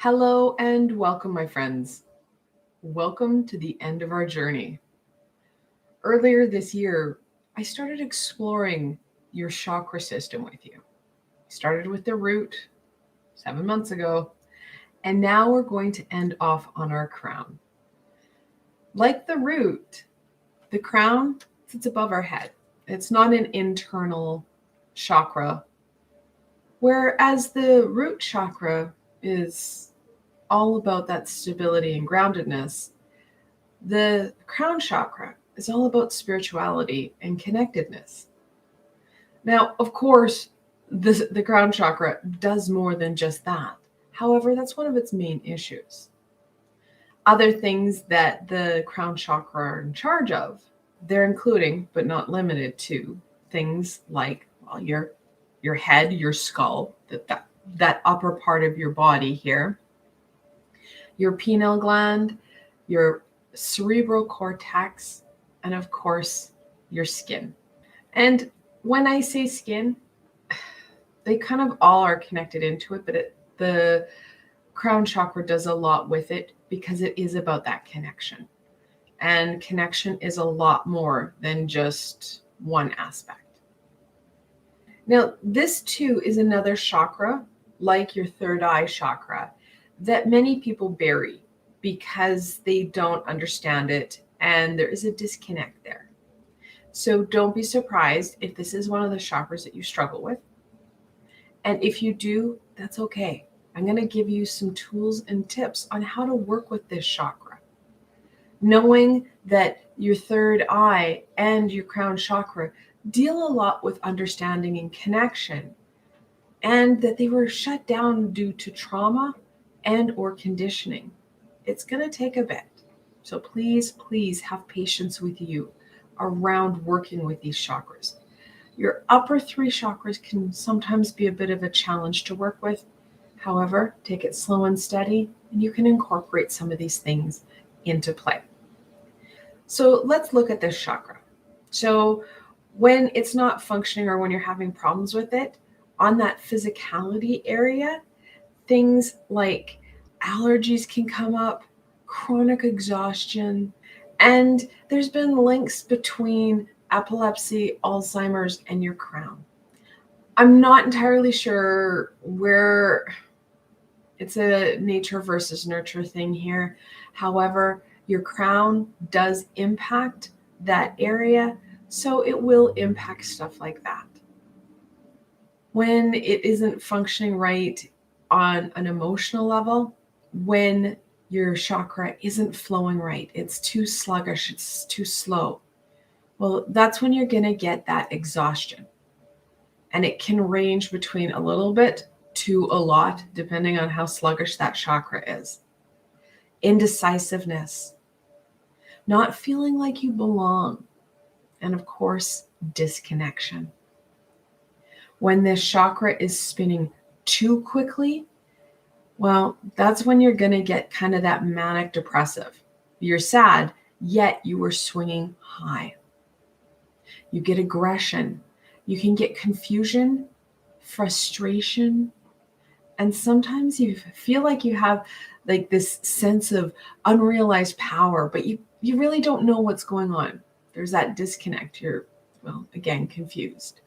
Hello and welcome, my friends. Welcome to the end of our journey. Earlier this year, I started exploring your chakra system with you. I started with the root 7 months ago, and now we're going to end off on our crown. Like the root, the crown sits above our head. It's not an internal chakra, whereas the root chakra is all about that stability and groundedness. The crown chakra is all about spirituality and connectedness. Now, of course, the crown chakra does more than just that. However, that's one of its main issues. Other things that the crown chakra are in charge of, they're including, but not limited to, things like, well, your head, your skull, that upper part of your body here, your pineal gland, your cerebral cortex, and of course, your skin. And when I say skin, they kind of all are connected into it, but the crown chakra does a lot with it because it is about that connection. And connection is a lot more than just one aspect. Now, this too is another chakra, like your third eye chakra, that many people bury because they don't understand it and there is a disconnect there. So don't be surprised if this is one of the chakras that you struggle with. And if you do, that's okay. I'm going to give you some tools and tips on how to work with this chakra. Knowing that your third eye and your crown chakra deal a lot with understanding and connection, and that they were shut down due to trauma and or conditioning. It's going to take a bit. So please have patience with you around working with these chakras. Your upper three chakras can sometimes be a bit of a challenge to work with. However, take it slow and steady, and you can incorporate some of these things into play. So let's look at this chakra. So when it's not functioning or when you're having problems with it, on that physicality area, things like allergies can come up, chronic exhaustion, and there's been links between epilepsy, Alzheimer's, and your crown. I'm not entirely sure where it's a nature versus nurture thing here. However, your crown does impact that area, so it will impact stuff like that. When it isn't functioning right on an emotional level, when your chakra isn't flowing right, it's too sluggish, it's too slow, well, that's when you're going to get that exhaustion. And it can range between a little bit to a lot, depending on how sluggish that chakra is. Indecisiveness, not feeling like you belong, and of course, disconnection. When this chakra is spinning too quickly, well, that's when you're going to get kind of that manic depressive. You're sad, yet you were swinging high. You get aggression. You can get confusion, frustration, and sometimes you feel like you have like this sense of unrealized power, but you really don't know what's going on. There's that disconnect. You're, well, again, confused.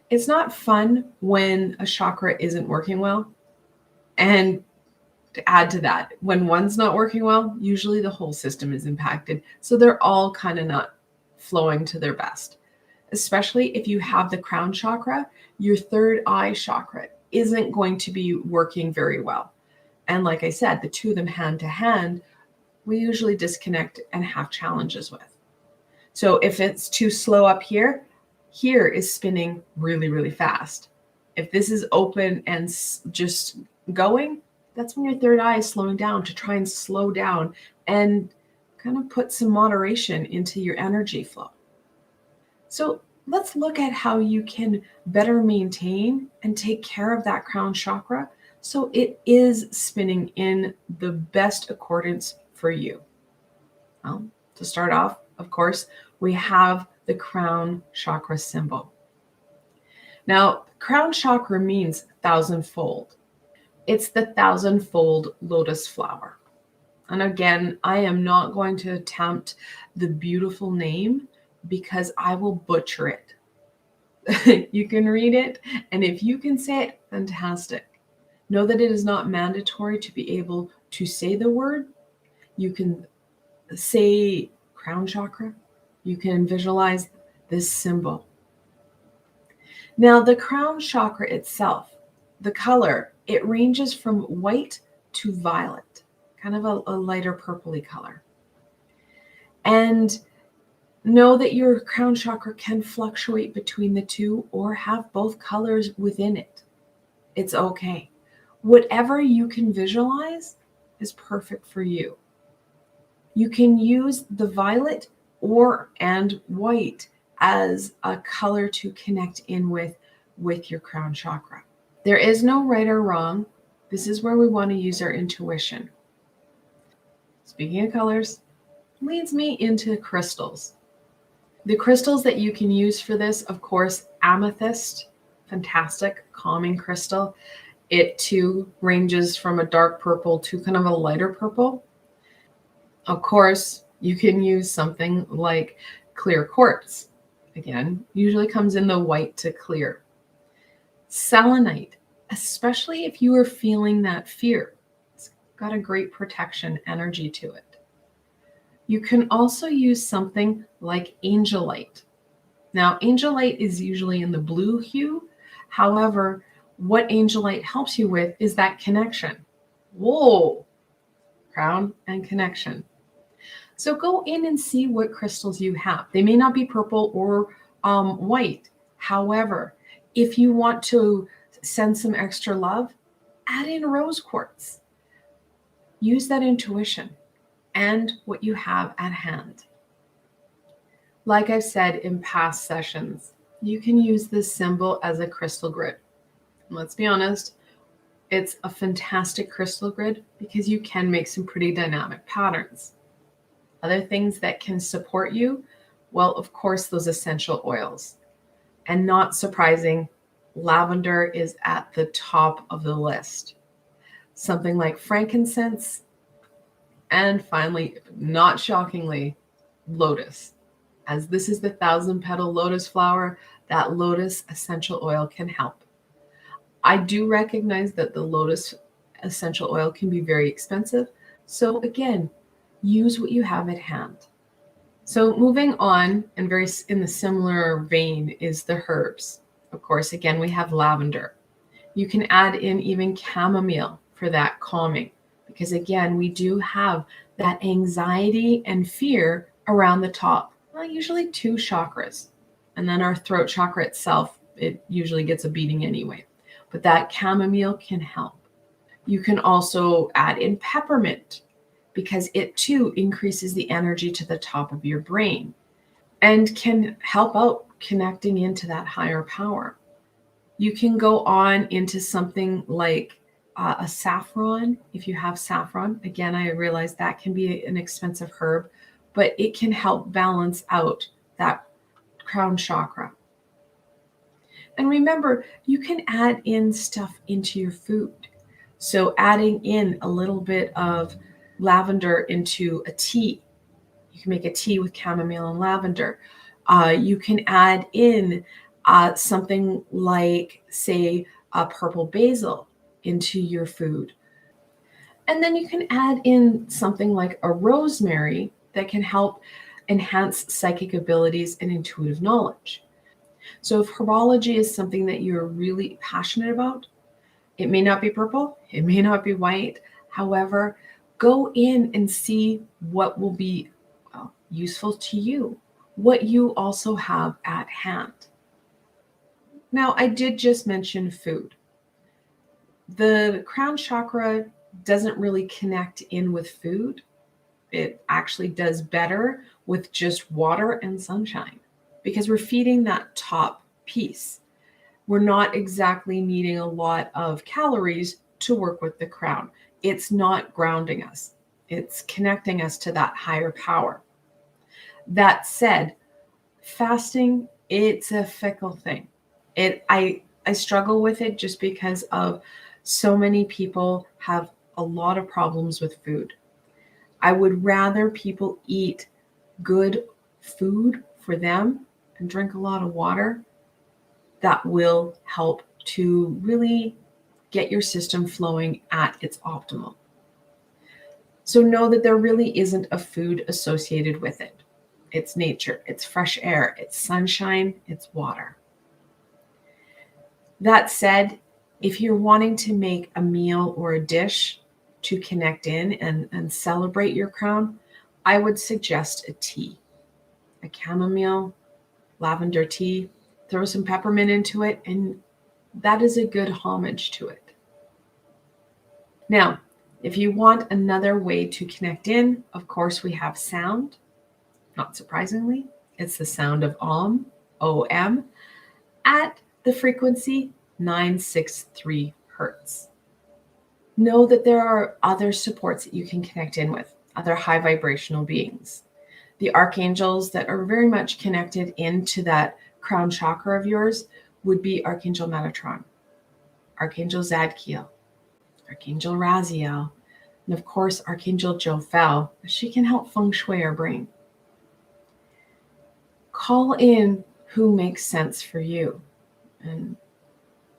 It's not fun when a chakra isn't working well. And to add to that, when one's not working well, usually the whole system is impacted. So they're all kind of not flowing to their best. Especially if you have the crown chakra, your third eye chakra isn't going to be working very well. And like I said, the two of them hand to hand, we usually disconnect and have challenges with. So if it's too slow up here, here is spinning really, really fast. If this is open and just going, that's when your third eye is slowing down, to try and slow down and kind of put some moderation into your energy flow. So let's look at how you can better maintain and take care of that crown chakra so it is spinning in the best accordance for you. Well, to start off, of course, we have the crown chakra symbol. Now, crown chakra means thousandfold. It's the thousand-fold lotus flower. And again, I am not going to attempt the beautiful name because I will butcher it. You can read it, and if you can say it, fantastic. Know that it is not mandatory to be able to say the word. You can say crown chakra. You can visualize this symbol. Now, the crown chakra itself, the color, it ranges from white to violet, kind of a lighter purpley color. And know that your crown chakra can fluctuate between the two or have both colors within it. It's okay. Whatever you can visualize is perfect for you. You can use the violet and white as a color to connect in with your crown chakra. There is no right or wrong. This is where we want to use our intuition. Speaking of colors, leads me into crystals. The crystals that you can use for this, of course, amethyst, fantastic, calming crystal. It too ranges from a dark purple to kind of a lighter purple. Of course, you can use something like clear quartz. Again, usually comes in the white to clear. Selenite, especially if you are feeling that fear. It's got a great protection energy to it. You can also use something like angelite. Now, angelite is usually in the blue hue. However, what angelite helps you with is that connection. Whoa, crown and connection. So go in and see what crystals you have. They may not be purple or white. However, if you want to send some extra love, add in rose quartz. Use that intuition and what you have at hand. Like I've said in past sessions, you can use this symbol as a crystal grid. Let's be honest, it's a fantastic crystal grid because you can make some pretty dynamic patterns. Other things that can support you, well, of course, those essential oils. And not surprising, lavender is at the top of the list. Something like frankincense, and finally, not shockingly, lotus. As this is the 1,000-petal lotus flower, that lotus essential oil can help. I do recognize that the lotus essential oil can be very expensive. So again, use what you have at hand. So moving on, and very in the similar vein, is the herbs. Of course, again, we have lavender. You can add in even chamomile for that calming, because again, we do have that anxiety and fear around the top. Well, usually 2 chakras. And then our throat chakra itself, it usually gets a beating anyway. But that chamomile can help. You can also add in peppermint, because it too increases the energy to the top of your brain and can help out connecting into that higher power. You can go on into something like a saffron. If you have saffron, again, I realize that can be an expensive herb, but it can help balance out that crown chakra. And remember, you can add in stuff into your food. So adding in a little bit of lavender into a tea. You can make a tea with chamomile and lavender. You can add in something like, say, a purple basil into your food. And then you can add in something like a rosemary that can help enhance psychic abilities and intuitive knowledge. So if herbology is something that you're really passionate about, it may not be purple, it may not be white. However, go in and see what will be useful to you, what you also have at hand. Now, I did just mention food. The crown chakra doesn't really connect in with food. It actually does better with just water and sunshine because we're feeding that top piece. We're not exactly needing a lot of calories to work with the crown. It's not grounding us. It's connecting us to that higher power. That said, fasting, it's a fickle thing. I struggle with it just because of So many people have a lot of problems with food. I would rather people eat good food for them and drink a lot of water that will help to really get your system flowing at its optimal. So know that there really isn't a food associated with it. It's nature, it's fresh air, it's sunshine, it's water. That said, if you're wanting to make a meal or a dish to connect in and celebrate your crown, I would suggest a tea, a chamomile, lavender tea. Throw some peppermint into it, and that is a good homage to it. Now, if you want another way to connect in, of course, we have sound. Not surprisingly, it's the sound of OM, at the frequency 963 hertz. Know that there are other supports that you can connect in with, other high vibrational beings. The archangels that are very much connected into that crown chakra of yours would be Archangel Metatron, Archangel Zadkiel, Archangel Raziel, and of course, Archangel Jophel. She can help feng shui our brain. Call in who makes sense for you. And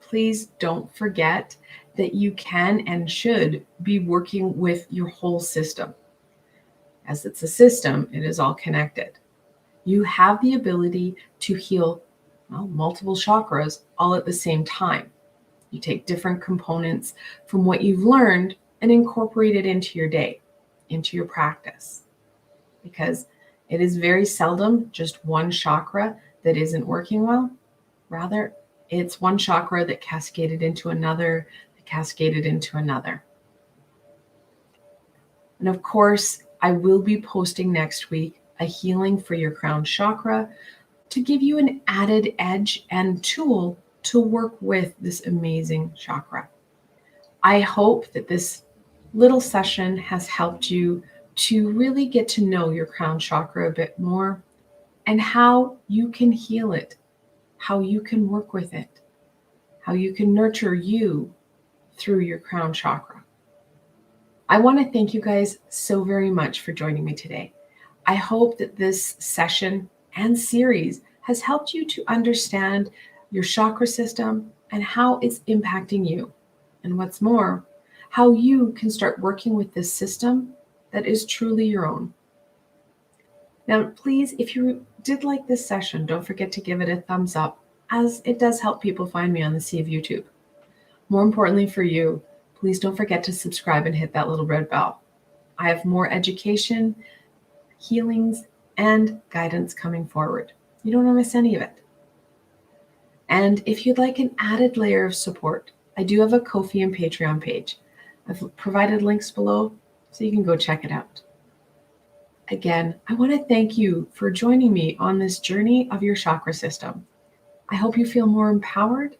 please don't forget that you can and should be working with your whole system. As it's a system, it is all connected. You have the ability to heal multiple chakras all at the same time. You take different components from what you've learned and incorporate it into your day, into your practice. Because it is very seldom just one chakra that isn't working well. Rather, it's one chakra that cascaded into another, that cascaded into another. And of course, I will be posting next week a healing for your crown chakra to give you an added edge and tool to work with this amazing chakra. I hope that this little session has helped you to really get to know your crown chakra a bit more and how you can heal it, how you can work with it, how you can nurture you through your crown chakra. I want to thank you guys so very much for joining me today. I hope that this session and series has helped you to understand your chakra system and how it's impacting you. And what's more, how you can start working with this system that is truly your own. Now, please, if you did like this session, don't forget to give it a thumbs up, as it does help people find me on the sea of YouTube. More importantly for you, please don't forget to subscribe and hit that little red bell. I have more education, healings, and guidance coming forward. You don't want to miss any of it. And if you'd like an added layer of support, I do have a Ko-fi and Patreon page. I've provided links below, so you can go check it out. Again, I want to thank you for joining me on this journey of your chakra system. I hope you feel more empowered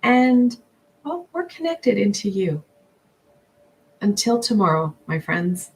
and, well, more connected into you. Until tomorrow, my friends.